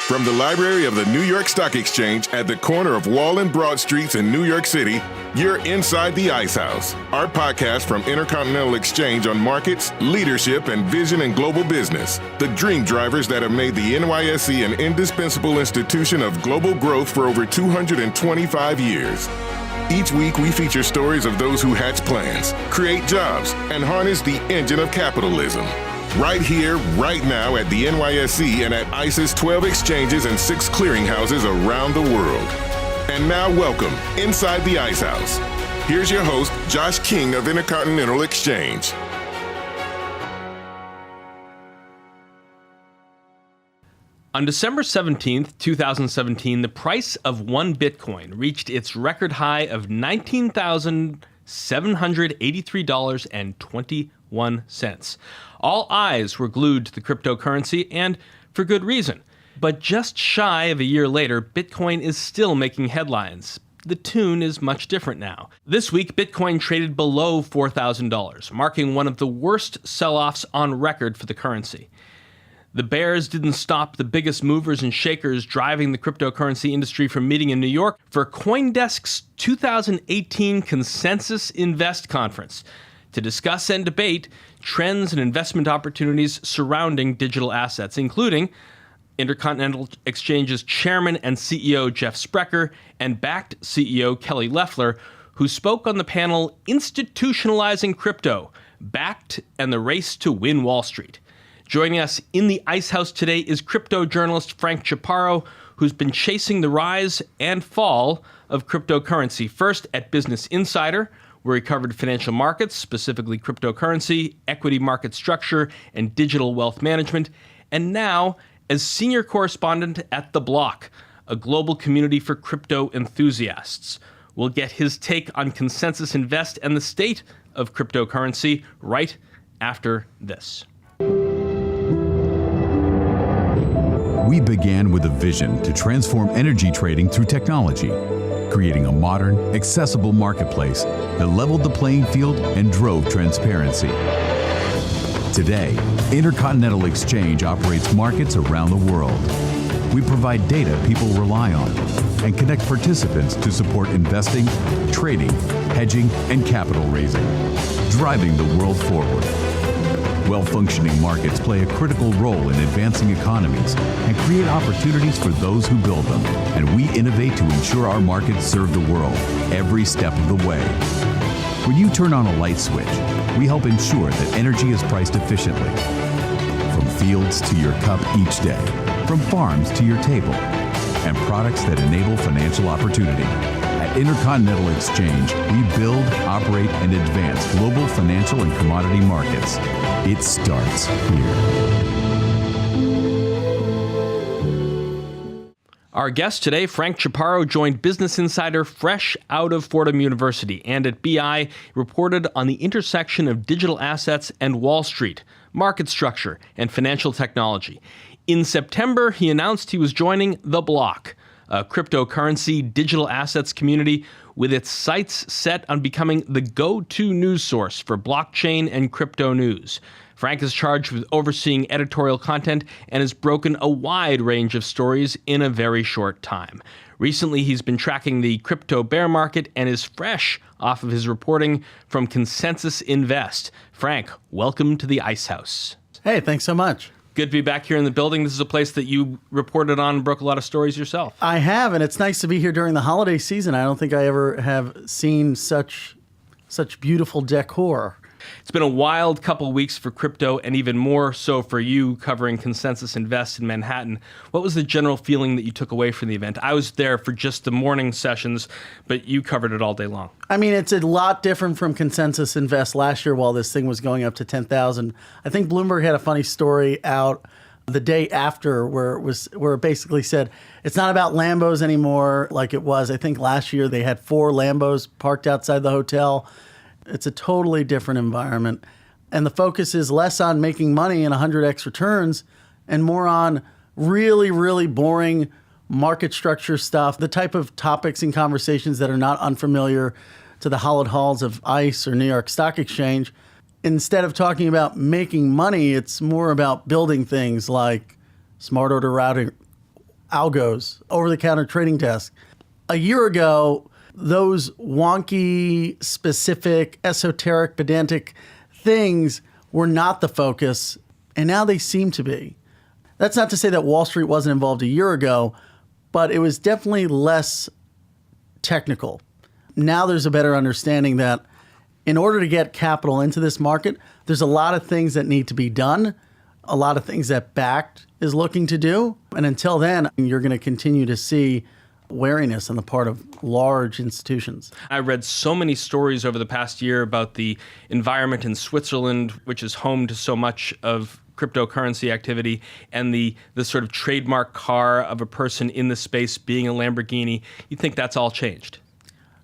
From the library of the New York Stock Exchange at the corner of Wall and Broad Streets in New York City, you're inside the Ice House, our podcast from Intercontinental Exchange on markets, leadership, and vision in global business. The dream drivers that have made the NYSE an indispensable institution of global growth for over 225 years. Each week, we feature stories of those who hatch plans, create jobs, and harness the engine of capitalism. Right here, right now at the NYSE and at ICE's 12 exchanges and 6 clearinghouses around the world. And now welcome inside the Ice House. Here's your host, Josh King of Intercontinental Exchange. On December 17th, 2017, the price of one Bitcoin reached its record high of $19,783.21. All eyes were glued to the cryptocurrency, and for good reason. But just shy of a year later, Bitcoin is still making headlines. The tune is much different now. This week, Bitcoin traded below $4,000, marking one of the worst sell-offs on record for the currency. The bears didn't stop the biggest movers and shakers driving the cryptocurrency industry from meeting in New York for CoinDesk's 2018 Consensus Invest Conference to discuss and debate trends and investment opportunities surrounding digital assets, including Intercontinental Exchange's chairman and CEO Jeff Sprecher and Bakkt CEO Kelly Loeffler, who spoke on the panel Institutionalizing Crypto, Bakkt and the Race to Win Wall Street. Joining us in the Ice House today is crypto journalist Frank Chaparro, who's been chasing the rise and fall of cryptocurrency, first at Business Insider, where he covered financial markets, specifically cryptocurrency, equity market structure, and digital wealth management, and now as senior correspondent at The Block, a global community for crypto enthusiasts. We'll get his take on Consensus Invest and the state of cryptocurrency right after this. We began with a vision to transform energy trading through technology, creating a modern, accessible marketplace that leveled the playing field and drove transparency. Today, Intercontinental Exchange operates markets around the world. We provide data people rely on and connect participants to support investing, trading, hedging, and capital raising, driving the world forward. Well-functioning markets play a critical role in advancing economies and create opportunities for those who build them. And we innovate to ensure our markets serve the world every step of the way. When you turn on a light switch, we help ensure that energy is priced efficiently. From fields to your cup each day, from farms to your table, and products that enable financial opportunity. At Intercontinental Exchange, we build, operate, and advance global financial and commodity markets. It starts here. Our guest today, Frank Chaparro, joined Business Insider fresh out of Fordham University and at BI reported on the intersection of digital assets and Wall Street, market structure, and financial technology. In September, he announced he was joining The Block, a cryptocurrency digital assets community with its sights set on becoming the go-to news source for blockchain and crypto news. Frank is charged with overseeing editorial content and has broken a wide range of stories in a very short time. Recently, he's been tracking the crypto bear market and is fresh off of his reporting from Consensus Invest. Frank, welcome to the Ice House. Hey, thanks so much. Good to be back here in the building. This is a place that you reported on and broke a lot of stories yourself. I have, and it's nice to be here during the holiday season. I don't think I ever have seen such beautiful decor. It's been a wild couple weeks for crypto and even more so for you covering Consensus Invest in Manhattan. What was the general feeling that you took away from the event? I was there for just the morning sessions, but you covered it all day long. I mean, it's a lot different from Consensus Invest last year while this thing was going up to 10,000. I think Bloomberg had a funny story out the day after where it basically said it's not about Lambos anymore like it was. I think last year they had 4 Lambos parked outside the hotel. It's a totally different environment. And the focus is less on making money and 100x returns and more on really, really boring market structure stuff, the type of topics and conversations that are not unfamiliar to the hallowed halls of ICE or New York Stock Exchange. Instead of talking about making money, it's more about building things like smart order routing algos, over-the-counter trading desks. A year ago, those wonky, specific, esoteric, pedantic things were not the focus, and now they seem to be. That's not to say that Wall Street wasn't involved a year ago, but it was definitely less technical. Now there's a better understanding that in order to get capital into this market, there's a lot of things that need to be done, a lot of things that Bakkt is looking to do. And until then, you're going to continue to see wariness on the part of large institutions. I read so many stories over the past year about the environment in Switzerland, which is home to so much of cryptocurrency activity, and the sort of trademark car of a person in the space being a Lamborghini. You think that's all changed?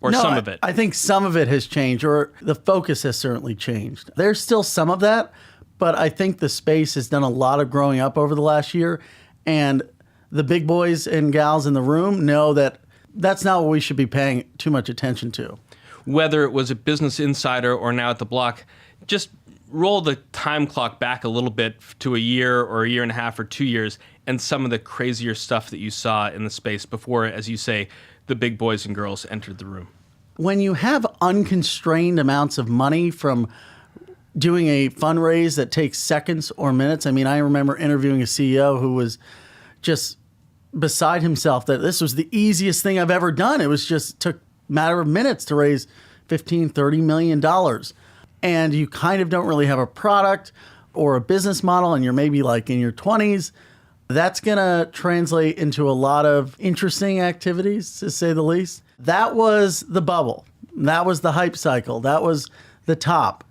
Or No, some of it? I think some of it has changed, or the focus has certainly changed. There's still some of that, but I think the space has done a lot of growing up over the last year, and the big boys and gals in the room know that that's not what we should be paying too much attention to. Whether it was a Business Insider or now at the Block, just roll the time clock back a little bit to a year or a year and a half or 2 years, and some of the crazier stuff that you saw in the space before, as you say, the big boys and girls entered the room. When you have unconstrained amounts of money from doing a fundraise that takes seconds or minutes, I mean, I remember interviewing a CEO who was just beside himself that this was the easiest thing I've ever done. It was just took a matter of minutes to raise $15-30 million. And you kind of don't really have a product or a business model, and you're maybe like in your 20s. That's going to translate into a lot of interesting activities, to say the least. That was the bubble. That was the hype cycle. That was the top.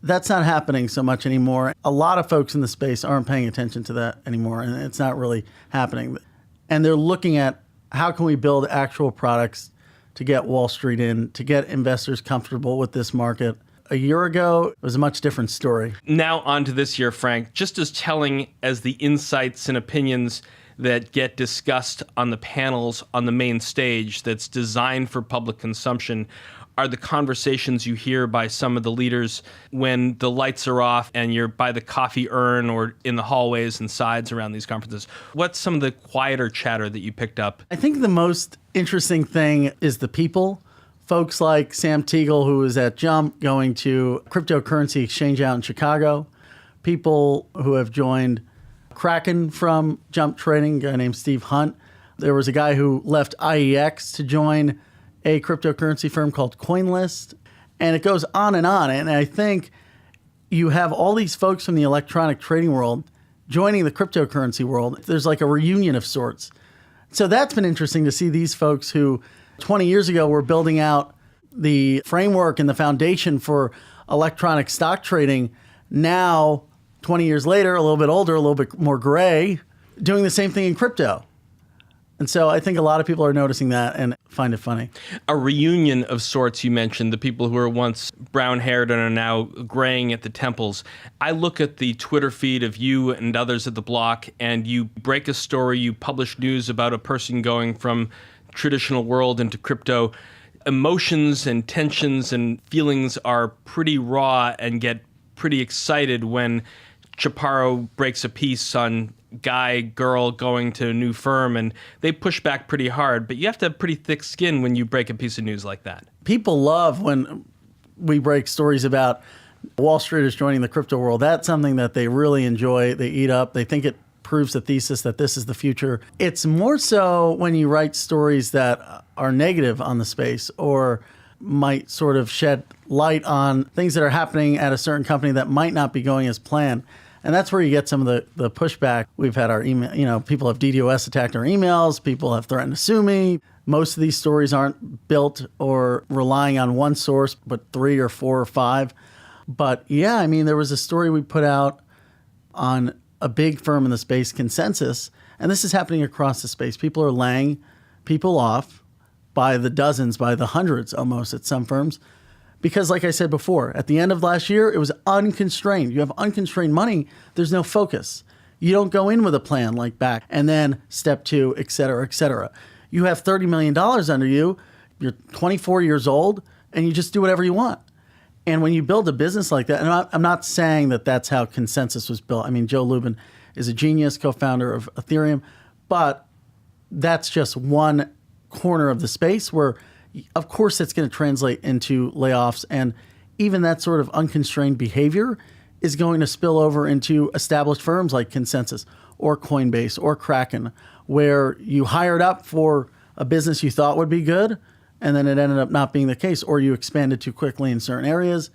That's not happening so much anymore. A lot of folks in the space aren't paying attention to that anymore, and it's not really happening. And they're looking at how can we build actual products to get Wall Street in, to get investors comfortable with this market. A year ago, it was a much different story. Now on to this year, Frank. Just as telling as the insights and opinions that get discussed on the panels on the main stage that's designed for public consumption are the conversations you hear by some of the leaders when the lights are off and you're by the coffee urn or in the hallways and sides around these conferences. What's some of the quieter chatter that you picked up? I think the most interesting thing is the people. Folks like Sam Teagle, who was at Jump, going to cryptocurrency exchange out in Chicago. People who have joined Kraken from Jump Trading, a guy named Steve Hunt. There was a guy who left IEX to join a cryptocurrency firm called CoinList. And it goes on. And I think you have all these folks from the electronic trading world joining the cryptocurrency world. There's like a reunion of sorts. So that's been interesting to see these folks who 20 years ago were building out the framework and the foundation for electronic stock trading. Now, 20 years later, a little bit older, a little bit more gray, doing the same thing in crypto. And so I think a lot of people are noticing that and find it funny. A reunion of sorts, you mentioned, the people who were once brown-haired and are now graying at the temples. I look at the Twitter feed of you and others at the Block, and you break a story, you publish news about a person going from traditional world into crypto. Emotions and tensions and feelings are pretty raw and get pretty excited when Chaparro breaks a piece on guy, girl going to a new firm, and they push back pretty hard. But you have to have pretty thick skin when you break a piece of news like that. People love when we break stories about Wall Streeters joining the crypto world. That's something that they really enjoy. They eat up. They think it proves the thesis that this is the future. It's more so when you write stories that are negative on the space or might sort of shed light on things that are happening at a certain company that might not be going as planned. And that's where you get some of the pushback. We've had our email, people have DDoS attacked our emails. People have threatened to sue me. Most of these stories aren't built or relying on one source, but 3 or 4 or 5. But yeah, I mean, there was a story we put out on a big firm in the space, Consensus, and this is happening across the space. People are laying people off by the dozens, by the hundreds almost at some firms. Because like I said before, at the end of last year, it was unconstrained. You have unconstrained money, there's no focus. You don't go in with a plan like Bakkt and then step 2, et cetera, et cetera. You have $30 million under you, you're 24 years old, and you just do whatever you want. And when you build a business like that, and I'm not saying that that's how Consensus was built. I mean, Joe Lubin is a genius, co-founder of Ethereum, but that's just one corner of the space where, of course, it's going to translate into layoffs. And even that sort of unconstrained behavior is going to spill over into established firms like Consensus or Coinbase or Kraken, where you hired up for a business you thought would be good, and then it ended up not being the case, or you expanded too quickly in certain areas,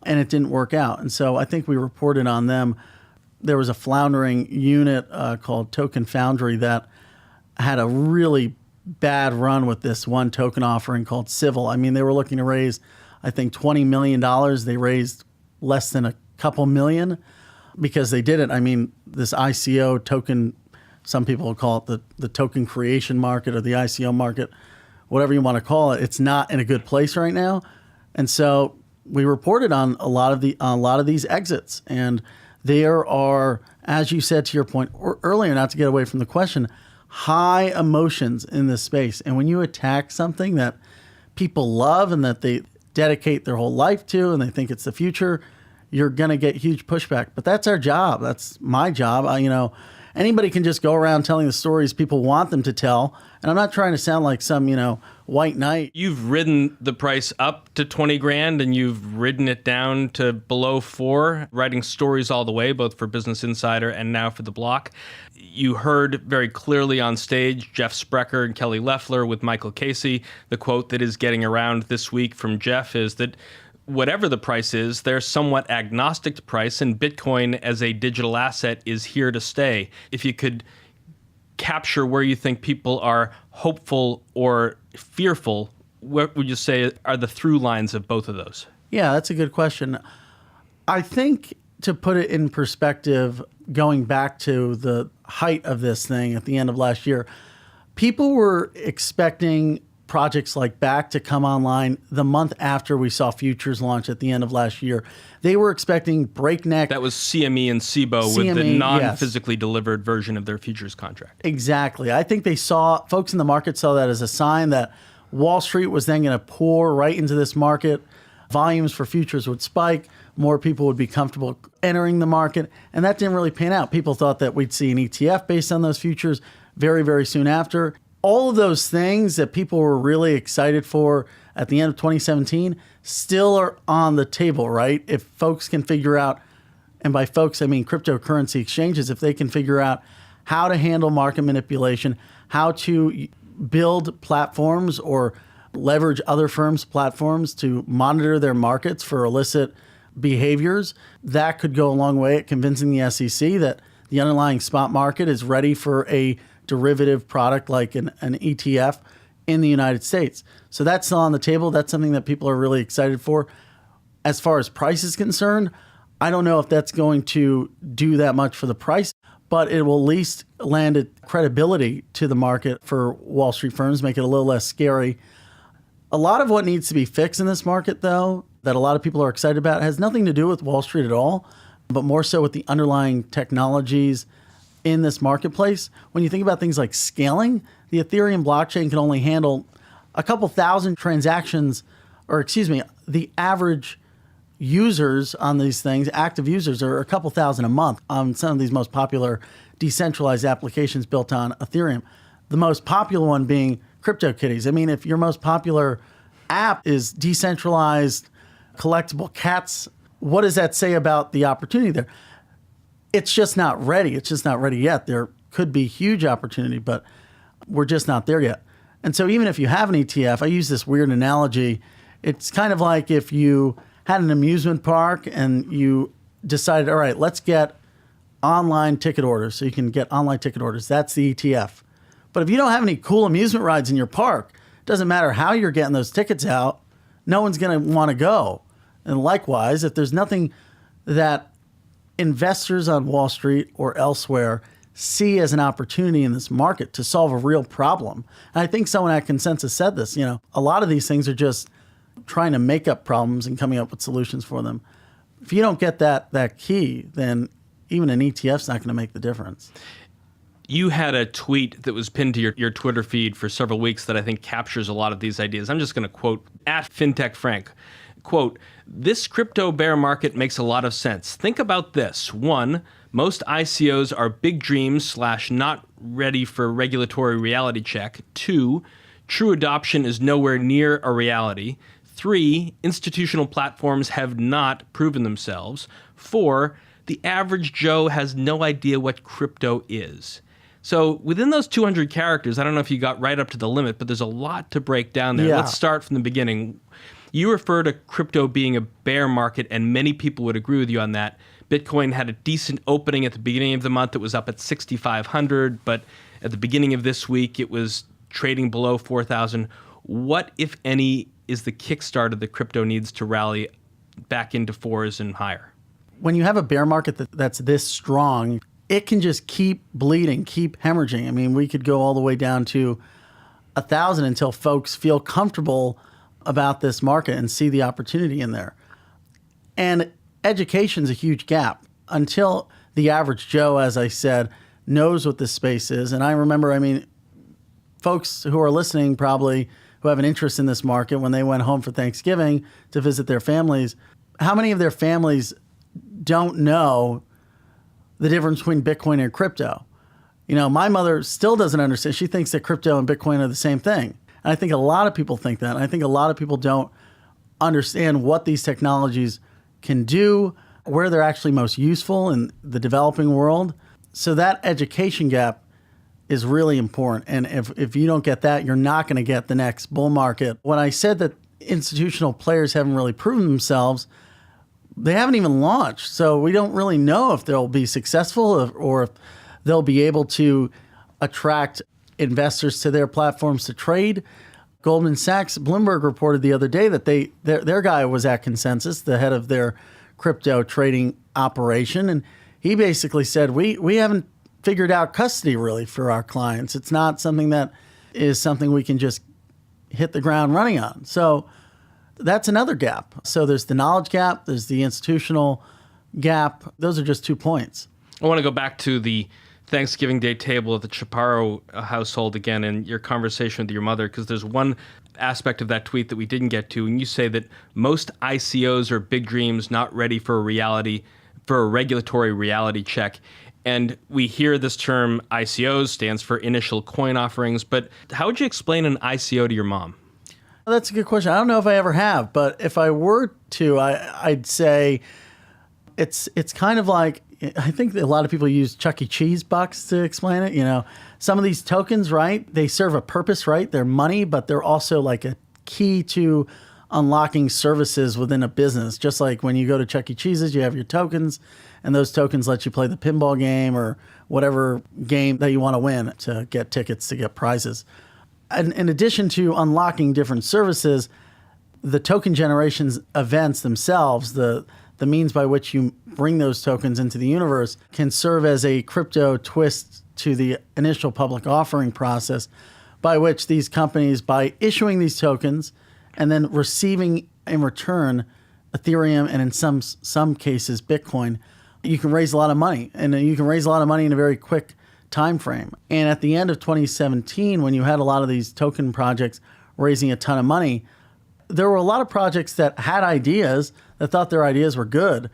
and it didn't work out. And so I think we reported on them. There was a floundering unit called Token Foundry that had a really bad run with this one token offering called Civil. I mean, they were looking to raise, I think, $20 million. They raised less than a couple million because they did it. I mean, this ICO token, some people will call it the token creation market or the ICO market, whatever you want to call it. It's not in a good place right now. And so we reported on a lot of these exits. And there are, as you said to your point earlier, not to get away from the question, high emotions in this space. And when you attack something that people love and that they dedicate their whole life to and they think it's the future, you're going to get huge pushback. But that's our job. That's my job. Anybody can just go around telling the stories people want them to tell. And I'm not trying to sound like some, white knight. You've ridden the price up to 20 grand and you've ridden it down to below 4, writing stories all the way, both for Business Insider and now for The Block. You heard very clearly on stage Jeff Sprecher and Kelly Loeffler with Michael Casey. The quote that is getting around this week from Jeff is that whatever the price is, they're somewhat agnostic to price, and Bitcoin as a digital asset is here to stay. If you could capture where you think people are hopeful or fearful, what would you say are the through lines of both of those? Yeah, that's a good question. I think, to put it in perspective, going back to the height of this thing at the end of last year, people were expecting projects like Back to come online the month after we saw futures launch at the end of last year. They were expecting breakneck. That was CME and SIBO with the non-physically delivered version of their futures contract. Exactly. I think folks in the market saw that as a sign that Wall Street was then going to pour right into this market. Volumes for futures would spike. More people would be comfortable entering the market. And that didn't really pan out. People thought that we'd see an ETF based on those futures very, very soon after. All of those things that people were really excited for at the end of 2017 still are on the table, right? If folks can figure out, and by folks, I mean cryptocurrency exchanges, if they can figure out how to handle market manipulation, how to build platforms or leverage other firms' platforms to monitor their markets for illicit behaviors, that could go a long way at convincing the SEC that the underlying spot market is ready for a derivative product like an ETF in the United States. So that's still on the table. That's something that people are really excited for. As far as price is concerned, I don't know if that's going to do that much for the price, but it will at least land credibility to the market for Wall Street firms, make it a little less scary. A lot of what needs to be fixed in this market, though, that a lot of people are excited about, has nothing to do with Wall Street at all, but more so with the underlying technologies in this marketplace. When you think about things like scaling, the Ethereum blockchain can only handle a couple thousand transactions, the average users on these things, active users, are a couple thousand a month on some of these most popular decentralized applications built on Ethereum. The most popular one being CryptoKitties. I mean, if your most popular app is decentralized collectible cats, what does that say about the opportunity there? It's just not ready. It's just not ready yet. There could be huge opportunity, but we're just not there yet. And so even if you have an ETF, I use this weird analogy. It's kind of like if you had an amusement park and you decided, all right, let's get online ticket orders. So you can get online ticket orders. That's the ETF. But if you don't have any cool amusement rides in your park, it doesn't matter how you're getting those tickets out, no one's going to want to go. And likewise, if there's nothing that investors on Wall Street or elsewhere see as an opportunity in this market to solve a real problem. And I think someone at Consensus said this, a lot of these things are just trying to make up problems and coming up with solutions for them. If you don't get that key, then even an ETF's not going to make the difference. You had a tweet that was pinned to your Twitter feed for several weeks that I think captures a lot of these ideas. I'm just going to quote at FinTech Frank. Quote, "This crypto bear market makes a lot of sense. Think about this. 1, Most ICOs are big dreams / not ready for regulatory reality check. 2, true adoption is nowhere near a reality. 3, institutional platforms have not proven themselves. 4, the average Joe has no idea what crypto is. So within those 200 characters, I don't know if you got right up to the limit, but there's a lot to break down there. Yeah. Let's start from the beginning. You refer to crypto being a bear market, and many people would agree with you on that. Bitcoin had a decent opening at the beginning of the month. It was up at 6,500, but at the beginning of this week, it was trading below 4,000. What, if any, is the kickstart that crypto needs to rally back into 4s and higher? When you have a bear market that's this strong, it can just keep bleeding, keep hemorrhaging. I mean, we could go all the way down to 1,000 until folks feel comfortable about this market and see the opportunity in there. And education's a huge gap until the average Joe, as I said, knows what this space is. And I remember, folks who are listening probably who have an interest in this market, when they went home for Thanksgiving to visit their families, how many of their families don't know the difference between Bitcoin and crypto? My mother still doesn't understand. She thinks that crypto and Bitcoin are the same thing. And I think a lot of people think that. And I think a lot of people don't understand what these technologies can do, where they're actually most useful in the developing world. So that education gap is really important. And if you don't get that, you're not going to get the next bull market. When I said that institutional players haven't really proven themselves, they haven't even launched. So we don't really know if they'll be successful or if they'll be able to attract investors to their platforms to trade. Goldman Sachs, Bloomberg reported the other day that their guy was at Consensus, the head of their crypto trading operation. And he basically said, we haven't figured out custody really for our clients. It's not something that is something we can just hit the ground running on. So that's another gap. So there's the knowledge gap, there's the institutional gap. Those are just 2 points. I want to go back to the Thanksgiving Day table at the Chaparro household again and your conversation with your mother, because there's one aspect of that tweet that we didn't get to, and you say that most ICOs are big dreams not ready for a regulatory reality check. And we hear this term ICOs, stands for initial coin offerings, but how would you explain an ICO to your mom? Well, that's a good question. I don't know if I ever have, but if I were to, I'd say it's kind of like, I think a lot of people use Chuck E. Cheese bucks to explain it. Some of these tokens, right, they serve a purpose, right? They're money, but they're also like a key to unlocking services within a business. Just like when you go to Chuck E. Cheese's, you have your tokens, and those tokens let you play the pinball game or whatever game that you want to win to get tickets, to get prizes. And in addition to unlocking different services, the token generations events themselves, the means by which you bring those tokens into the universe, can serve as a crypto twist to the initial public offering process, by which these companies, by issuing these tokens and then receiving in return Ethereum and in some cases Bitcoin, you can raise a lot of money. And you can raise a lot of money in a very quick time frame. And at the end of 2017, when you had a lot of these token projects raising a ton of money, there were a lot of projects that had ideas, that thought their ideas were good,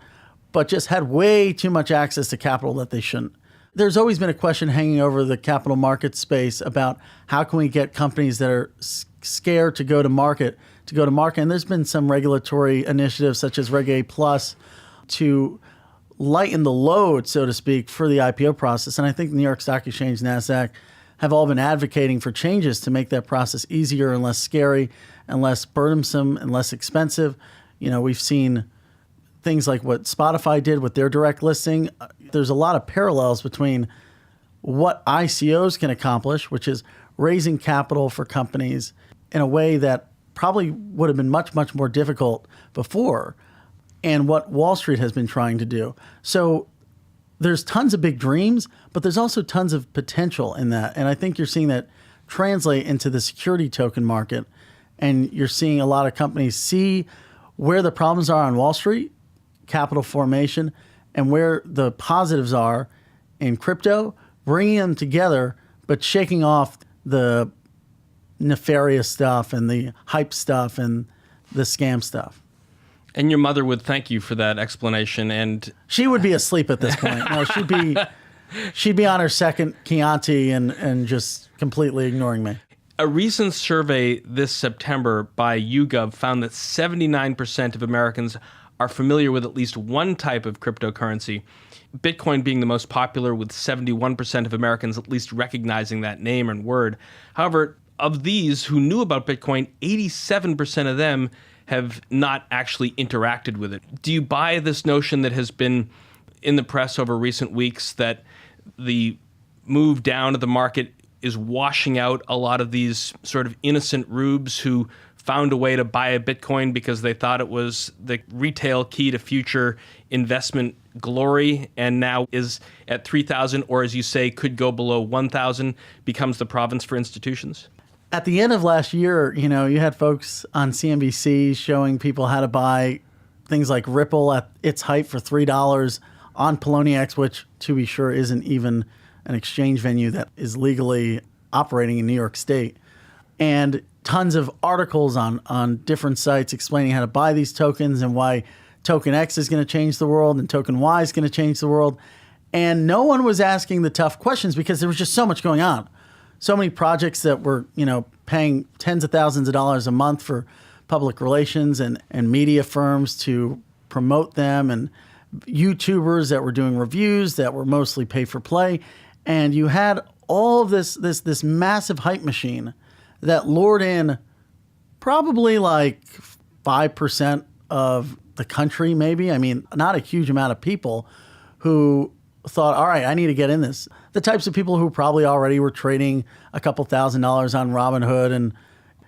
but just had way too much access to capital that they shouldn't. There's always been a question hanging over the capital market space about how can we get companies that are scared to go to market. And there's been some regulatory initiatives such as Reg A Plus to lighten the load, so to speak, for the IPO process. And I think the New York Stock Exchange, NASDAQ, have all been advocating for changes to make that process easier and less scary and less burdensome and less expensive. We've seen things like what Spotify did with their direct listing. There's a lot of parallels between what ICOs can accomplish, which is raising capital for companies in a way that probably would have been much, much more difficult before, and what Wall Street has been trying to do. So there's tons of big dreams, but there's also tons of potential in that. And I think you're seeing that translate into the security token market. And you're seeing a lot of companies see where the problems are on Wall Street, capital formation, and where the positives are in crypto, bringing them together, but shaking off the nefarious stuff and the hype stuff and the scam stuff. And your mother would thank you for that explanation. And she would be asleep at this point. No, she'd be on her second Chianti and just completely ignoring me. A recent survey this September by YouGov found that 79% of Americans are familiar with at least one type of cryptocurrency, Bitcoin being the most popular, with 71% of Americans at least recognizing that name and word. However, of these who knew about Bitcoin, 87% of them have not actually interacted with it. Do you buy this notion that has been in the press over recent weeks that the move down of the market is washing out a lot of these sort of innocent rubes who found a way to buy a Bitcoin because they thought it was the retail key to future investment glory, and now is at 3,000, or as you say, could go below 1,000, becomes the province for institutions? At the end of last year, you had folks on CNBC showing people how to buy things like Ripple at its height for $3 on Poloniex, which, to be sure, isn't even an exchange venue that is legally operating in New York State. And tons of articles on different sites explaining how to buy these tokens and why token X is going to change the world and token Y is going to change the world. And no one was asking the tough questions because there was just so much going on. So many projects that were, paying tens of thousands of dollars a month for public relations and media firms to promote them, and YouTubers that were doing reviews that were mostly pay for play. And you had all of this massive hype machine that lured in probably like 5% of the country, maybe. I mean, not a huge amount of people who thought, all right, I need to get in this. The types of people who probably already were trading a couple $1,000s on Robinhood, and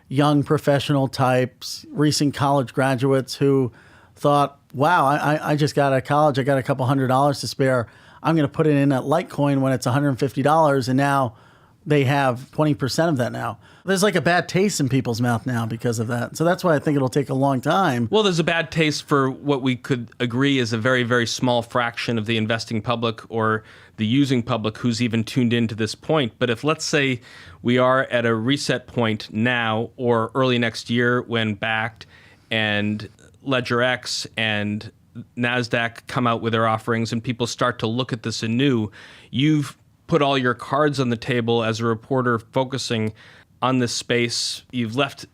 young professional types, recent college graduates who thought, wow, I just got out of college. I got a couple $100s to spare. I'm going to put it in at Litecoin when it's $150, and now they have 20% of that now. There's like a bad taste in people's mouth now because of that. So that's why I think it'll take a long time. Well, there's a bad taste for what we could agree is a very, very small fraction of the investing public or the using public who's even tuned in to this point. But if, let's say, we are at a reset point now or early next year when Bakkt and LedgerX and NASDAQ come out with their offerings and people start to look at this anew, you've put all your cards on the table as a reporter focusing on this space. You've left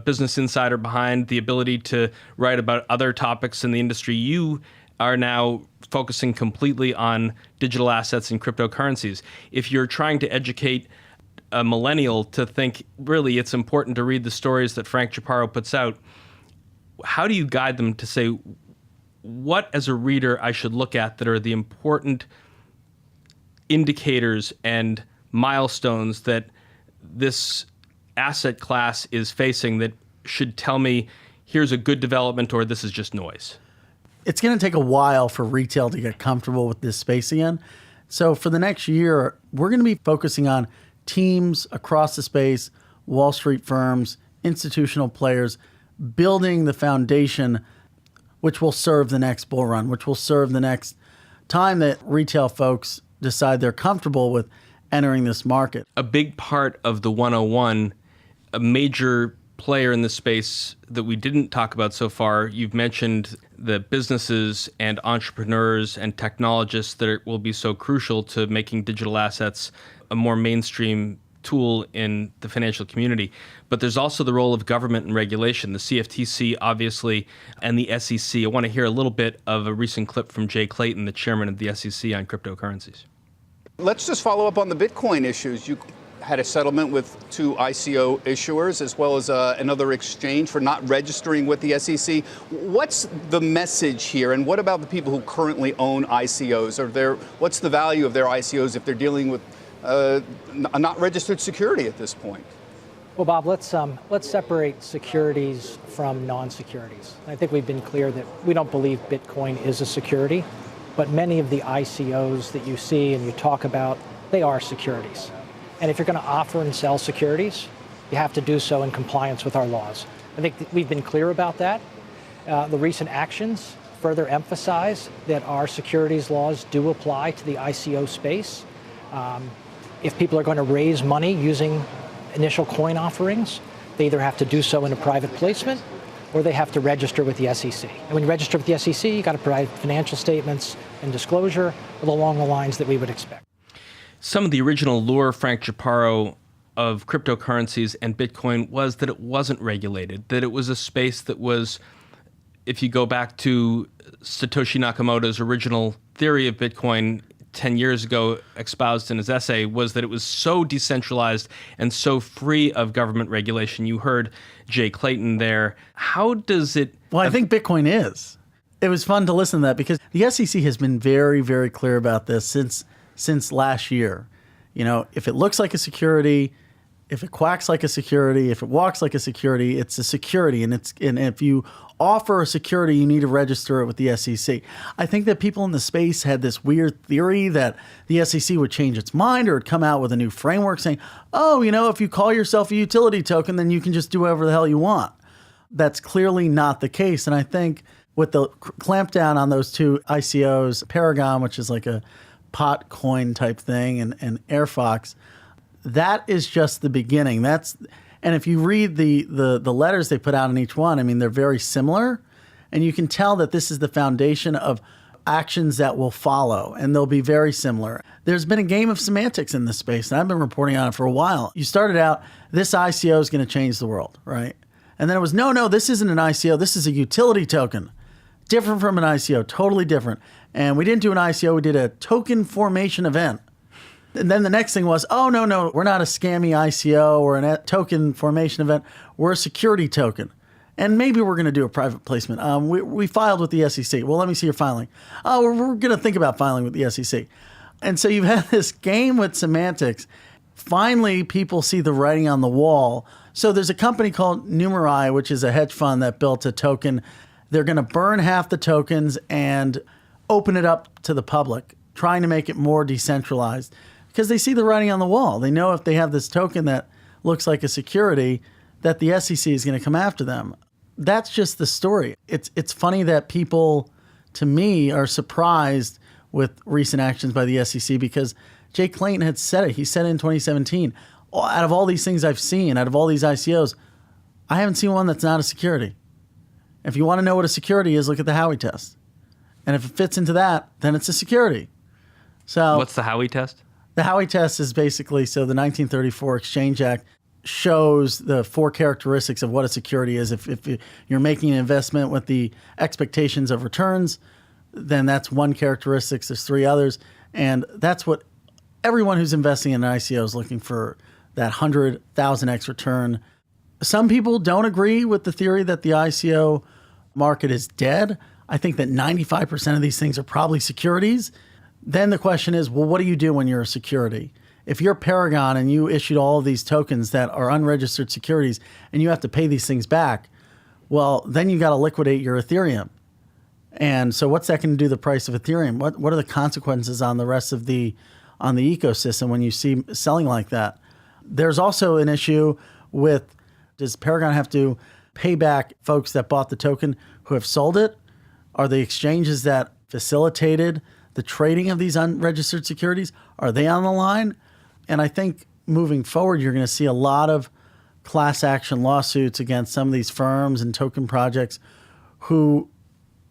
Business Insider behind, the ability to write about other topics in the industry. You are now focusing completely on digital assets and cryptocurrencies. If you're trying to educate a millennial to think, really, it's important to read the stories that Frank Chaparro puts out, how do you guide them to say, what as a reader I should look at that are the important indicators and milestones that this asset class is facing that should tell me here's a good development or this is just noise? It's going to take a while for retail to get comfortable with this space again. So for the next year, we're going to be focusing on teams across the space, Wall Street firms, institutional players, building the foundation which will serve the next bull run, which will serve the next time that retail folks decide they're comfortable with entering this market. A big part of the 101, a major player in this space that we didn't talk about so far, you've mentioned the businesses and entrepreneurs and technologists that will be so crucial to making digital assets a more mainstream tool in the financial community. But there's also the role of government and regulation, the CFTC, obviously, and the SEC. I want to hear a little bit of a recent clip from Jay Clayton, the chairman of the SEC, on cryptocurrencies. Let's just follow up on the Bitcoin issues. You had a settlement with 2 ICO issuers as well as another exchange for not registering with the SEC. What's the message here, and what about the people who currently own ICOs? What's the value of their ICOs if they're dealing with a not registered security at this point? Well, Bob, let's separate securities from non-securities. I think we've been clear that we don't believe Bitcoin is a security, but many of the ICOs that you see and you talk about, they are securities. And if you're going to offer and sell securities, you have to do so in compliance with our laws. I think we've been clear about that. The recent actions further emphasize that our securities laws do apply to the ICO space. If people are going to raise money using initial coin offerings, they either have to do so in a private placement or they have to register with the SEC. And when you register with the SEC, you got to provide financial statements and disclosure along the lines that we would expect. Some of the original lure, Frank Chaparro, of cryptocurrencies and Bitcoin was that it wasn't regulated, that it was a space that was, if you go back to Satoshi Nakamoto's original theory of Bitcoin 10 years ago, espoused in his essay, was that it was so decentralized and so free of government regulation. You heard Jay Clayton there. How does it... Well, I think Bitcoin is. It was fun to listen to that because the SEC has been very, very clear about this since last year. You know, if it looks like a security, if it quacks like a security, if it walks like a security, it's a security. And if you offer a security, you need to register it with the SEC. I think that people in the space had this weird theory that the SEC would change its mind or would come out with a new framework saying, oh, you know, if you call yourself a utility token, then you can just do whatever the hell you want. That's clearly not the case. And I think with the clampdown on those two ICOs, Paragon, which is like a pot coin type thing, and AirFox, that is just the beginning. And if you read the letters they put out in each one, I mean, they're very similar. And you can tell that this is the foundation of actions that will follow, and they'll be very similar. There's been a game of semantics in this space, and I've been reporting on it for a while. You started out, this ICO is going to change the world, right? And then it was, no, this isn't an ICO. This is a utility token. Different from an ICO, totally different. And we didn't do an ICO, we did a token formation event. And then the next thing was, oh, no, we're not a scammy ICO or a token formation event. We're a security token. And maybe we're going to do a private placement. We filed with the SEC. Well, let me see your filing. Oh, we're going to think about filing with the SEC. And so you've had this game with semantics. Finally, people see the writing on the wall. So there's a company called Numerai, which is a hedge fund that built a token. They're going to burn half the tokens and open it up to the public, trying to make it more decentralized. Because they see the writing on the wall. They know if they have this token that looks like a security, that the SEC is going to come after them. That's just the story. It's funny that people, to me, are surprised with recent actions by the SEC because Jay Clayton had said it. He said it in 2017. Out of all these things I've seen, out of all these ICOs, I haven't seen one that's not a security. If you want to know what a security is, look at the Howey Test. And if it fits into that, then it's a security. So what's the Howey Test? The Howey Test is basically, so the 1934 Exchange Act shows the four characteristics of what a security is. If you're making an investment with the expectations of returns, then that's one characteristic. There's three others. And that's what everyone who's investing in an ICO is looking for, that 100,000x return. Some people don't agree with the theory that the ICO market is dead. I think that 95% of these things are probably securities. Then the question is, well, what do you do when you're a security? If you're Paragon and you issued all of these tokens that are unregistered securities and you have to pay these things back, well, then you got to liquidate your Ethereum. And so what's that going to do to the price of Ethereum? What are the consequences on the rest of the ecosystem when you see selling like that? There's also an issue with, does Paragon have to pay back folks that bought the token who have sold it? Are the exchanges that facilitated the trading of these unregistered securities, are they on the line? And I think moving forward, you're going to see a lot of class action lawsuits against some of these firms and token projects who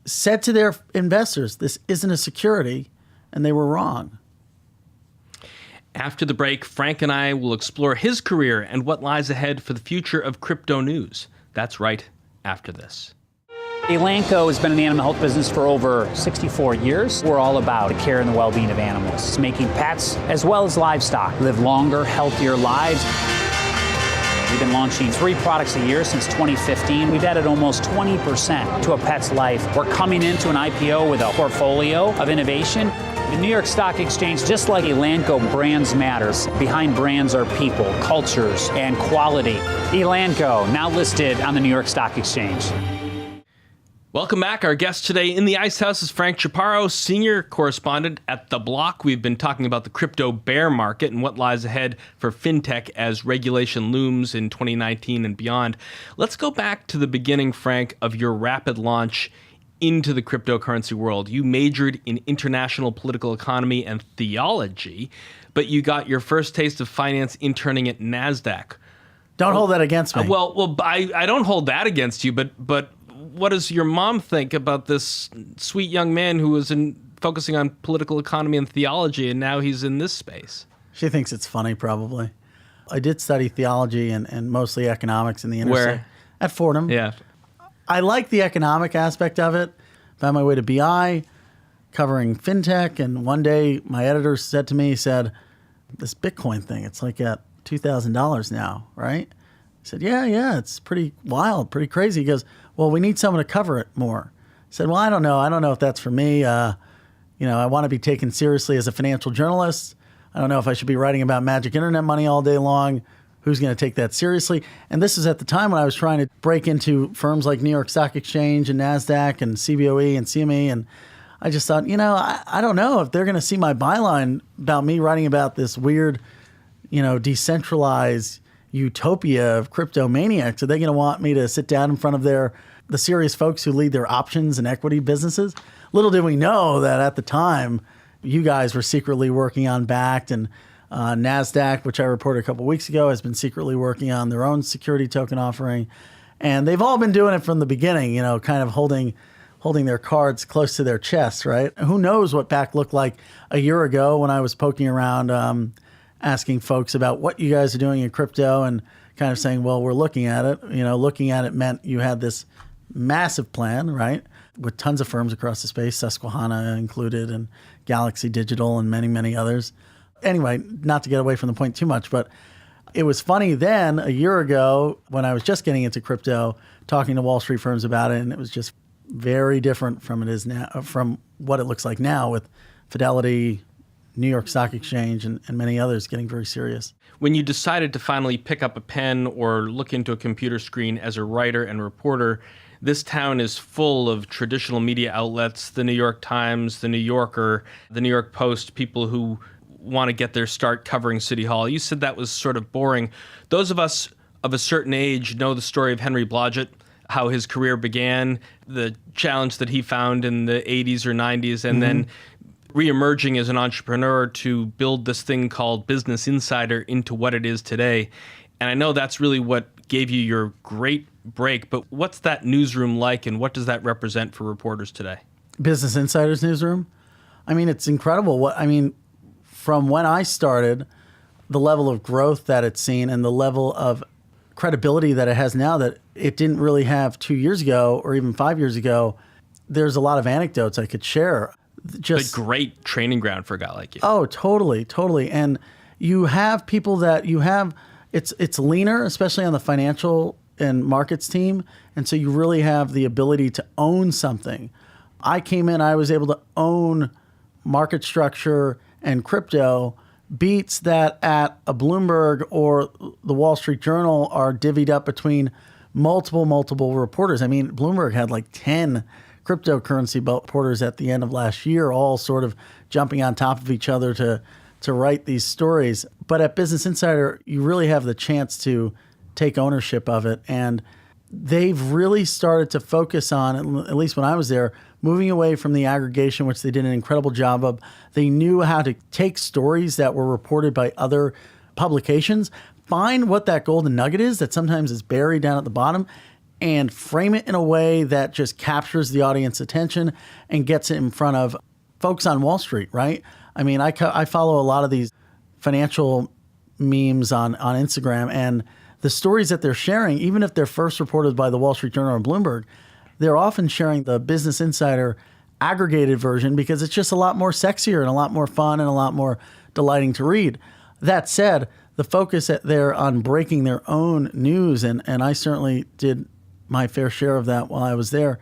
said to their investors, this isn't a security, and they were wrong. After the break, Frank and I will explore his career and what lies ahead for the future of crypto news. That's right after this. Elanco has been in the animal health business for over 64 years. We're all about the care and the well-being of animals, making pets as well as livestock live longer, healthier lives. We've been launching 3 products a year since 2015. We've added almost 20% to a pet's life. We're coming into an IPO with a portfolio of innovation. The New York Stock Exchange, just like Elanco, brands matters. Behind brands are people, cultures, and quality. Elanco, now listed on the New York Stock Exchange. Welcome back. Our guest today in the Ice House is Frank Chaparro, senior correspondent at The Block. We've been talking about the crypto bear market and what lies ahead for fintech as regulation looms in 2019 and beyond. Let's go back to the beginning, Frank, of your rapid launch into the cryptocurrency world. You majored in international political economy and theology, but you got your first taste of finance interning at NASDAQ. Don't hold that against me. I don't hold that against you, but what does your mom think about this sweet young man who was focusing on political economy and theology, and now he's in this space? She thinks it's funny, probably. I did study theology and mostly economics in the interstate. Where? At Fordham. Yeah. I like the economic aspect of it. Found my way to BI, covering fintech, and one day my editor said to me, he said, this Bitcoin thing, it's like at $2,000 now, right? I said, yeah, it's pretty wild, pretty crazy. He goes, well, we need someone to cover it more. I said, well, I don't know if that's for me. I want to be taken seriously as a financial journalist. I don't know if I should be writing about magic internet money all day long. Who's going to take that seriously? And this is at the time when I was trying to break into firms like New York Stock Exchange and NASDAQ and CBOE and CME. And I just thought, I don't know if they're going to see my byline about me writing about this weird, decentralized utopia of crypto maniacs. Are they going to want me to sit down in front of the serious folks who lead their options and equity businesses? Little did we know that at the time, you guys were secretly working on Bakkt, and NASDAQ, which I reported a couple of weeks ago, has been secretly working on their own security token offering. And they've all been doing it from the beginning, kind of holding their cards close to their chests, right? Who knows what Bakkt looked like a year ago when I was poking around asking folks about what you guys are doing in crypto and kind of saying, well, we're looking at it. Looking at it meant you had this massive plan, right, with tons of firms across the space, Susquehanna included, and Galaxy Digital and many, many others. Anyway, not to get away from the point too much, but it was funny then, a year ago, when I was just getting into crypto, talking to Wall Street firms about it, and it was just very different from it is now, from what it looks like now with Fidelity, New York Stock Exchange, and many others getting very serious. When you decided to finally pick up a pen or look into a computer screen as a writer and reporter, this town is full of traditional media outlets, the New York Times, the New Yorker, the New York Post, people who want to get their start covering City Hall. You said that was sort of boring. Those of us of a certain age know the story of Henry Blodgett, how his career began, the challenge that he found in the 80s or 90s, and then reemerging as an entrepreneur to build this thing called Business Insider into what it is today. And I know that's really what gave you your great break, but what's that newsroom like, and what does that represent for reporters today? Business Insider's newsroom? It's incredible. From when I started, the level of growth that it's seen and the level of credibility that it has now that it didn't really have 2 years ago or even 5 years ago, there's a lot of anecdotes I could share. Just a great training ground for a guy like you. Oh, totally. And you have people that it's leaner, especially on the financial and markets team. And so you really have the ability to own something. I came in, I was able to own market structure and crypto, beats that at a Bloomberg or the Wall Street Journal are divvied up between multiple reporters. Bloomberg had like 10 cryptocurrency reporters at the end of last year, all sort of jumping on top of each other to write these stories. But at Business Insider, you really have the chance to take ownership of it. And they've really started to focus on, at least when I was there, moving away from the aggregation, which they did an incredible job of. They knew how to take stories that were reported by other publications, find what that golden nugget is that sometimes is buried down at the bottom, and frame it in a way that just captures the audience attention and gets it in front of folks on Wall Street, right? I follow a lot of these financial memes on Instagram, and the stories that they're sharing, even if they're first reported by the Wall Street Journal or Bloomberg, they're often sharing the Business Insider aggregated version because it's just a lot more sexier and a lot more fun and a lot more delighting to read. That said, the focus there on breaking their own news, and I certainly did my fair share of that while I was there,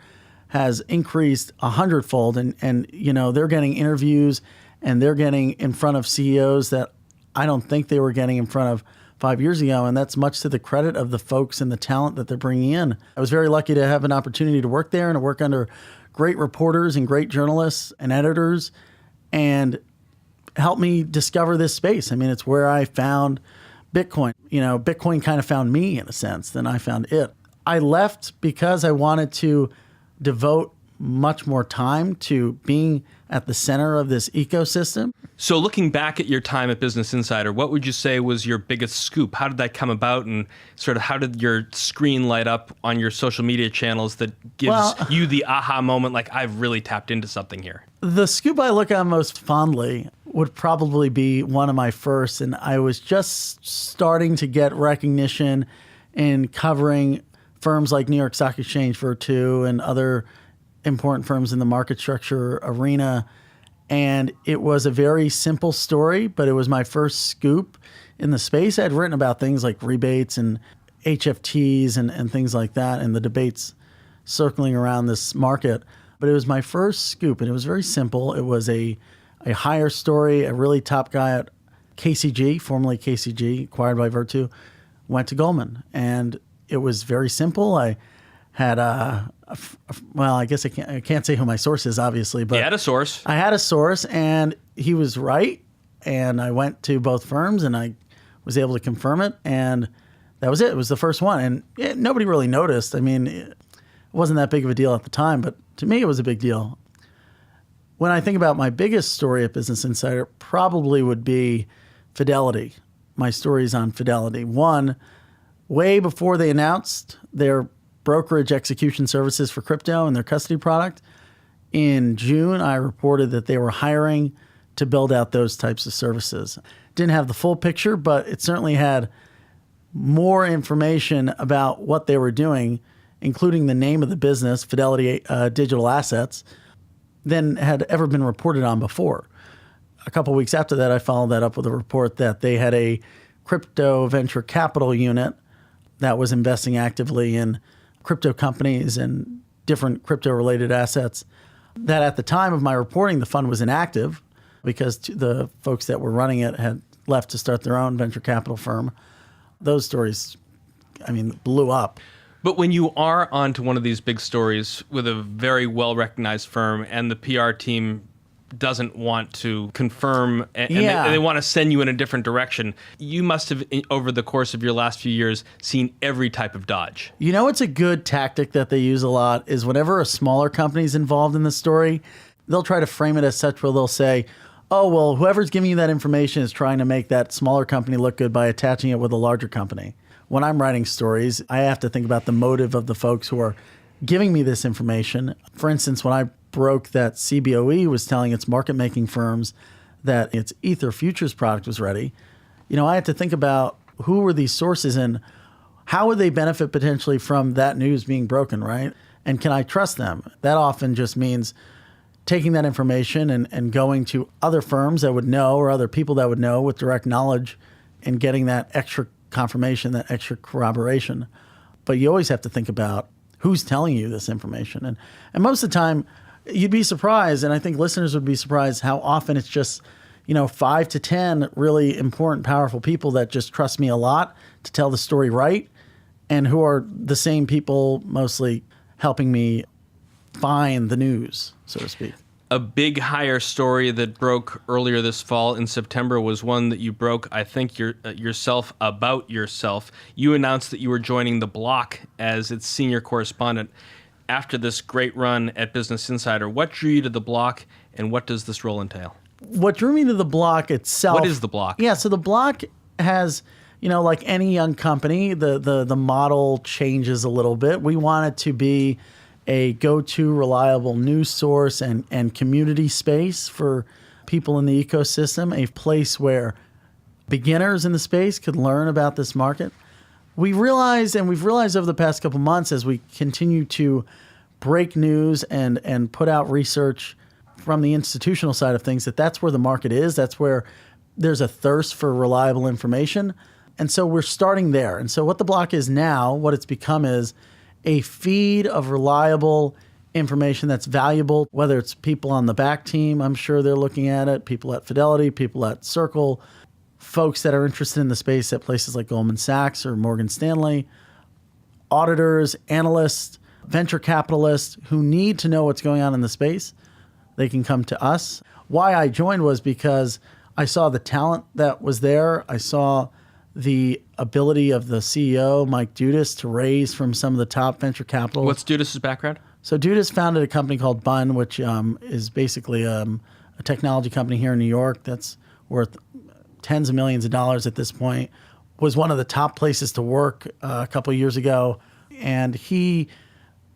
has increased 100-fold. And they're getting interviews and they're getting in front of CEOs that I don't think they were getting in front of 5 years ago, and that's much to the credit of the folks and the talent that they're bringing in. I was very lucky to have an opportunity to work there and to work under great reporters and great journalists and editors and help me discover this space. It's where I found Bitcoin. Bitcoin kind of found me in a sense, then I found it. I left because I wanted to devote much more time to being at the center of this ecosystem. So looking back at your time at Business Insider, what would you say was your biggest scoop? How did that come about, and sort of how did your screen light up on your social media channels that gives you the aha moment, like I've really tapped into something here? The scoop I look on most fondly would probably be one of my first, and I was just starting to get recognition in covering firms like New York Stock Exchange Virtu and other important firms in the market structure arena. And it was a very simple story, but it was my first scoop in the space. I'd written about things like rebates and HFTs and things like that, and the debates circling around this market. But it was my first scoop, and it was very simple. It was a hire story. A really top guy at KCG, formerly KCG, acquired by Virtu, went to Goldman. And it was very simple. I had well, I guess I can't say who my source is, obviously, but you had a source. I had a source, and he was right. And I went to both firms, and I was able to confirm it, and that was it. It was the first one, and nobody really noticed. I mean, it wasn't that big of a deal at the time, but to me, it was a big deal. When I think about my biggest story at Business Insider, probably would be Fidelity. My stories on Fidelity. One, way before they announced their brokerage execution services for crypto and their custody product, in June, I reported that they were hiring to build out those types of services. Didn't have the full picture, but it certainly had more information about what they were doing, including the name of the business, Fidelity Digital Assets, than had ever been reported on before. A couple of weeks after that, I followed that up with a report that they had a crypto venture capital unit that was investing actively in crypto companies and different crypto-related assets. That at the time of my reporting, the fund was inactive because the folks that were running it had left to start their own venture capital firm. Those stories, I mean, blew up. But when you are onto one of these big stories with a very well-recognized firm and the PR team doesn't want to confirm and they want to send you in a different direction, you must have, over the course of your last few years, seen every type of dodge. You know, it's a good tactic that they use a lot is whenever a smaller company is involved in the story, they'll try to frame it as such where they'll say, oh, well, whoever's giving you that information is trying to make that smaller company look good by attaching it with a larger company. When I'm writing stories, I have to think about the motive of the folks who are giving me this information. For instance, when I broke that CBOE was telling its market-making firms that its Ether futures product was ready, you know, I had to think about who were these sources and how would they benefit potentially from that news being broken, right? And can I trust them? That often just means taking that information and going to other firms that would know or other people that would know with direct knowledge and getting that extra confirmation, that extra corroboration. But you always have to think about who's telling you this information. And most of the time, you'd be surprised, and I think listeners would be surprised how often it's just, 5 to 10 really important, powerful people that just trust me a lot to tell the story right, and who are the same people mostly helping me find the news, so to speak. A big hire story that broke earlier this fall in September was one that you broke, I think, yourself about yourself. You announced that you were joining The Block as its senior correspondent after this great run at Business Insider. What drew you to The Block, and what does this role entail? What drew me to The Block itself... What is The Block? Yeah, so The Block has, like any young company, the model changes a little bit. We want it to be a go-to reliable news source and community space for people in the ecosystem, a place where beginners in the space could learn about this market. We've realized over the past couple months as we continue to break news and put out research from the institutional side of things that's where the market is. That's where there's a thirst for reliable information. And so we're starting there. And so what The Block is now, what it's become is a feed of reliable information that's valuable, whether it's people on the back team, I'm sure they're looking at it, people at Fidelity, people at Circle, folks that are interested in the space at places like Goldman Sachs or Morgan Stanley, auditors, analysts, venture capitalists who need to know what's going on in the space. They can come to us. Why I joined was because I saw the talent that was there. I saw the ability of the CEO, Mike Dudas, to raise from some of the top venture capital. What's Dudas's background? So Dude has founded a company called Bun, which is basically a technology company here in New York that's worth tens of millions of dollars at this point. Was one of the top places to work a couple of years ago. And he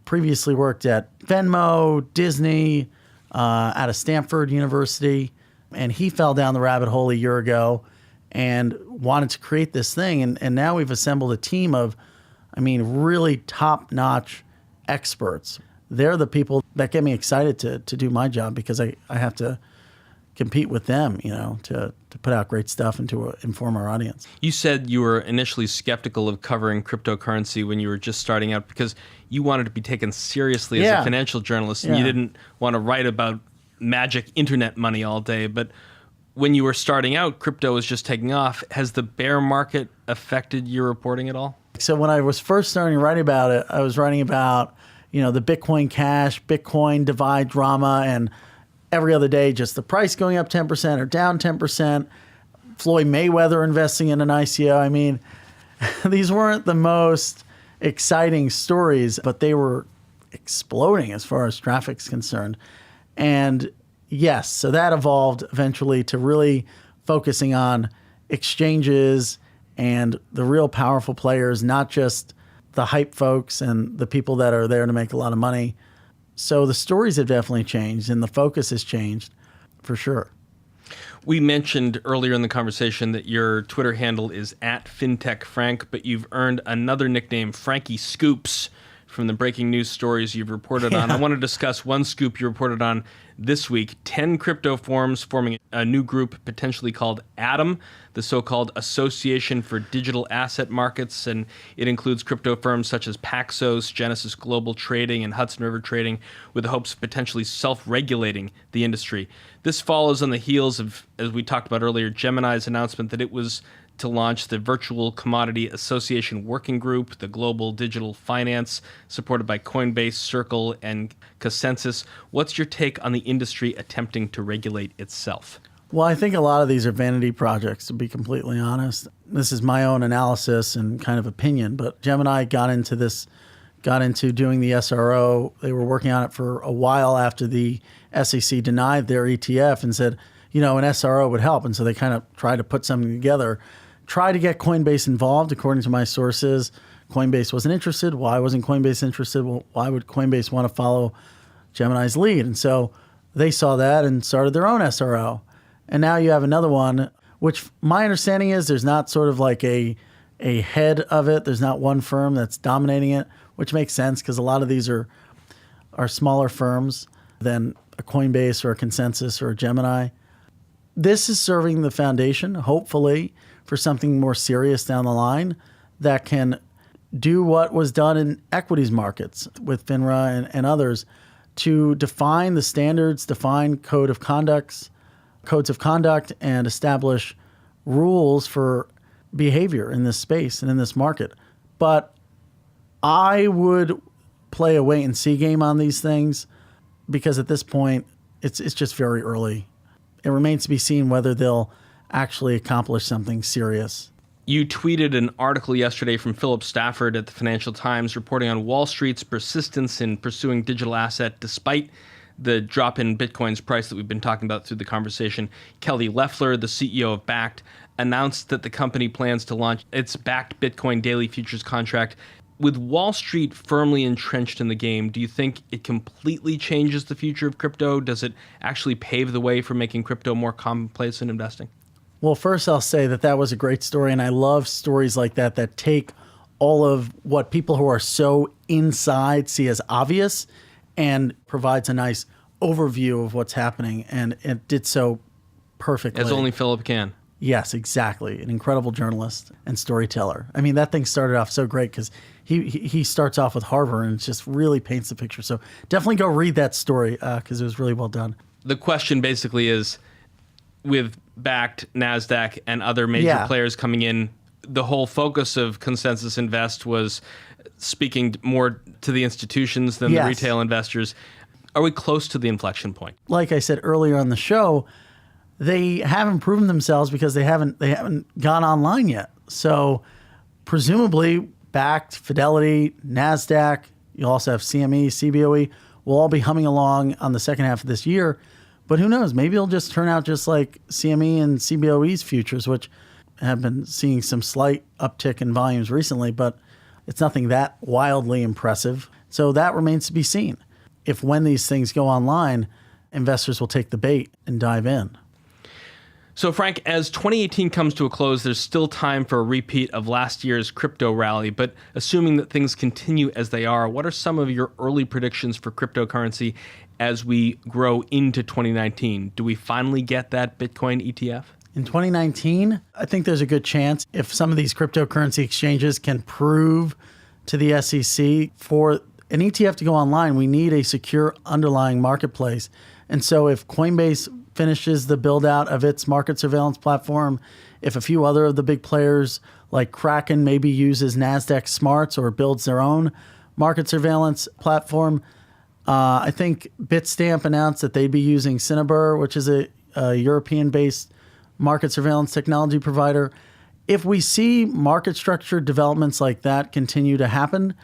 previously worked at Venmo, Disney, out of Stanford University. And he fell down the rabbit hole a year ago and wanted to create this thing. And now we've assembled a team of, really top-notch experts. They're the people that get me excited to do my job, because I have to compete with them, to put out great stuff and to inform our audience. You said you were initially skeptical of covering cryptocurrency when you were just starting out because you wanted to be taken seriously as a financial journalist, and you didn't want to write about magic internet money all day. But when you were starting out, crypto was just taking off. Has the bear market affected your reporting at all? So when I was first starting to write about it, I was writing about, the Bitcoin Cash, Bitcoin divide drama, and every other day just the price going up 10% or down 10%, Floyd Mayweather investing in an ICO. These weren't the most exciting stories, but they were exploding as far as traffic's concerned. And yes, so that evolved eventually to really focusing on exchanges and the real powerful players, not just the hype folks and the people that are there to make a lot of money. So the stories have definitely changed and the focus has changed for sure. We mentioned earlier in the conversation that your Twitter handle is @FinTechFrank, but you've earned another nickname, Frankie Scoops, from the breaking news stories you've reported on. I want to discuss one scoop you reported on this week: 10 crypto firms forming a new group potentially called ATOM, the so-called Association for Digital Asset Markets, and it includes crypto firms such as Paxos, Genesis Global Trading, and Hudson River Trading, with the hopes of potentially self-regulating the industry. This follows on the heels of, as we talked about earlier, Gemini's announcement that it was to launch the Virtual Commodity Association Working Group, the Global Digital Finance, supported by Coinbase, Circle, and Consensus. What's your take on the industry attempting to regulate itself? Well, I think a lot of these are vanity projects, to be completely honest. This is my own analysis and kind of opinion, but Gemini got into doing the SRO. They were working on it for a while after the SEC denied their ETF and said, an SRO would help. And so they kind of tried to put something together. Try to get Coinbase involved, according to my sources. Coinbase wasn't interested. Why wasn't Coinbase interested? Well, why would Coinbase want to follow Gemini's lead? And so they saw that and started their own SRO. And now you have another one, which my understanding is there's not sort of like a head of it. There's not one firm that's dominating it, which makes sense because a lot of these are smaller firms than a Coinbase or a Consensus or a Gemini. This is serving the foundation, hopefully, for something more serious down the line that can do what was done in equities markets with FINRA and others to define the standards, define codes of conduct, and establish rules for behavior in this space and in this market. But I would play a wait and see game on these things because at this point, it's just very early. It remains to be seen whether they'll actually accomplish something serious. You tweeted an article yesterday from Philip Stafford at the Financial Times reporting on Wall Street's persistence in pursuing digital asset despite the drop in Bitcoin's price that we've been talking about through the conversation. Kelly Loeffler, the CEO of Bakkt, announced that the company plans to launch its Bakkt Bitcoin daily futures contract. With Wall Street firmly entrenched in the game, do you think it completely changes the future of crypto? Does it actually pave the way for making crypto more commonplace in investing? Well, first I'll say that was a great story, and I love stories like that take all of what people who are so inside see as obvious and provides a nice overview of what's happening, and it did so perfectly. As only Philip can. Yes, exactly. An incredible journalist and storyteller. I mean, that thing started off so great because he starts off with Harvard and it just really paints the picture. So definitely go read that story because it was really well done. The question basically is, with Bakkt, NASDAQ, and other major players coming in, the whole focus of Consensus Invest was speaking more to the institutions than the retail investors. Are we close to the inflection point? Like I said earlier on the show, they haven't proven themselves because they haven't gone online yet. So presumably Bakkt, Fidelity, NASDAQ, You also have CME, CBOE, will all be humming along on the second half of this year. But who knows? Maybe it'll just turn out just like CME and CBOE's futures, which have been seeing some slight uptick in volumes recently, but it's nothing that wildly impressive. So that remains to be seen. If when these things go online, investors will take the bait and dive in. So, Frank, as 2018 comes to a close, there's still time for a repeat of last year's crypto rally. But assuming that things continue as they are, what are some of your early predictions for cryptocurrency as we grow into 2019? Do we finally get that Bitcoin ETF? In 2019, I think there's a good chance if some of these cryptocurrency exchanges can prove to the SEC for an ETF to go online, we need a secure underlying marketplace. And so if Coinbase finishes the build out of its market surveillance platform, if a few other of the big players like Kraken maybe uses NASDAQ Smarts or builds their own market surveillance platform, I think Bitstamp announced that they'd be using Cinnabar, which is a European-based market surveillance technology provider. If we see market structure developments like that continue to happen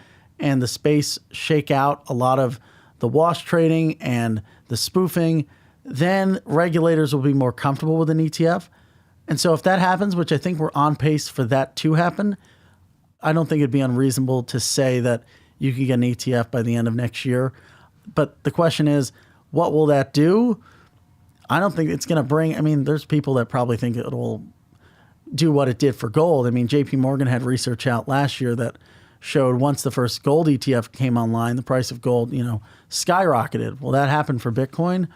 and the space shake out a lot of the wash trading and the spoofing, then regulators will be more comfortable with an ETF. And so if that happens, which I think we're on pace for that to happen, I don't think it'd be unreasonable to say that you could get an ETF by the end of next year. But the question is, what will that do? I don't think it's going to bring, I mean, there's people that probably think it'll do what it did for gold. I mean, JP Morgan had research out last year that showed once the first gold ETF came online, the price of gold, skyrocketed. Will that happen for Bitcoin?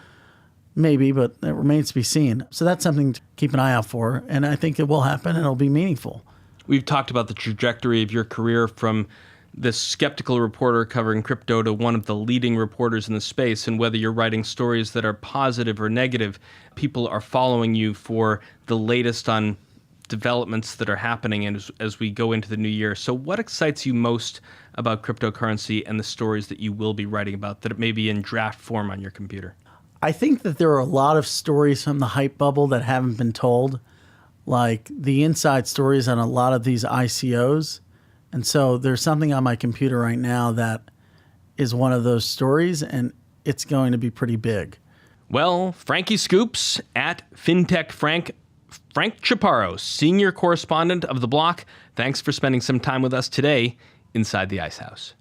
Maybe, but it remains to be seen. So that's something to keep an eye out for. And I think it will happen and it'll be meaningful. We've talked about the trajectory of your career from this skeptical reporter covering crypto to one of the leading reporters in the space. And whether you're writing stories that are positive or negative, people are following you for the latest on developments that are happening as we go into the new year. So what excites you most about cryptocurrency and the stories that you will be writing about that it may be in draft form on your computer? I think that there are a lot of stories from the hype bubble that haven't been told, like the inside stories on a lot of these ICOs. And so there's something on my computer right now that is one of those stories, and it's going to be pretty big. Well, Frankie Scoops at FinTech Frank Chaparro, senior correspondent of The Block, thanks for spending some time with us today inside the Ice House.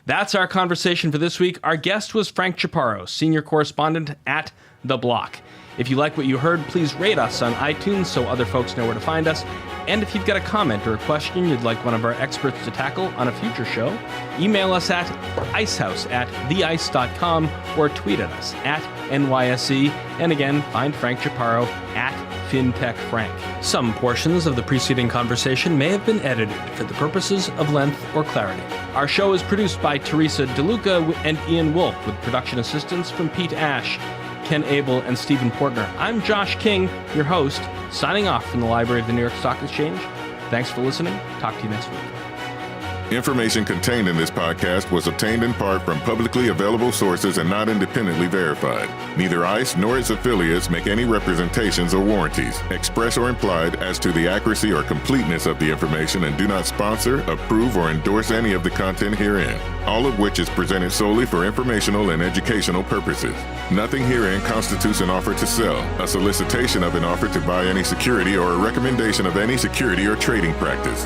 That's our conversation for this week. Our guest was Frank Chaparro, senior correspondent at The Block. If you like what you heard, please rate us on iTunes so other folks know where to find us. And if you've got a comment or a question you'd like one of our experts to tackle on a future show, email us at icehouse@theice.com or tweet at us at NYSE. And again, find Frank Chaparro at FinTech Frank. Some portions of the preceding conversation may have been edited for the purposes of length or clarity. Our show is produced by Teresa DeLuca and Ian Wolfe, with production assistance from Pete Ash, Ken Abel, and Stephen Portner. I'm Josh King, your host, signing off from the Library of the New York Stock Exchange. Thanks for listening. Talk to you next week. Information contained in this podcast was obtained in part from publicly available sources and not independently verified. Neither ICE nor its affiliates make any representations or warranties, express or implied, as to the accuracy or completeness of the information, and do not sponsor, approve, or endorse any of the content herein, all of which is presented solely for informational and educational purposes. Nothing herein constitutes an offer to sell, a solicitation of an offer to buy any security, or a recommendation of any security or trading practice.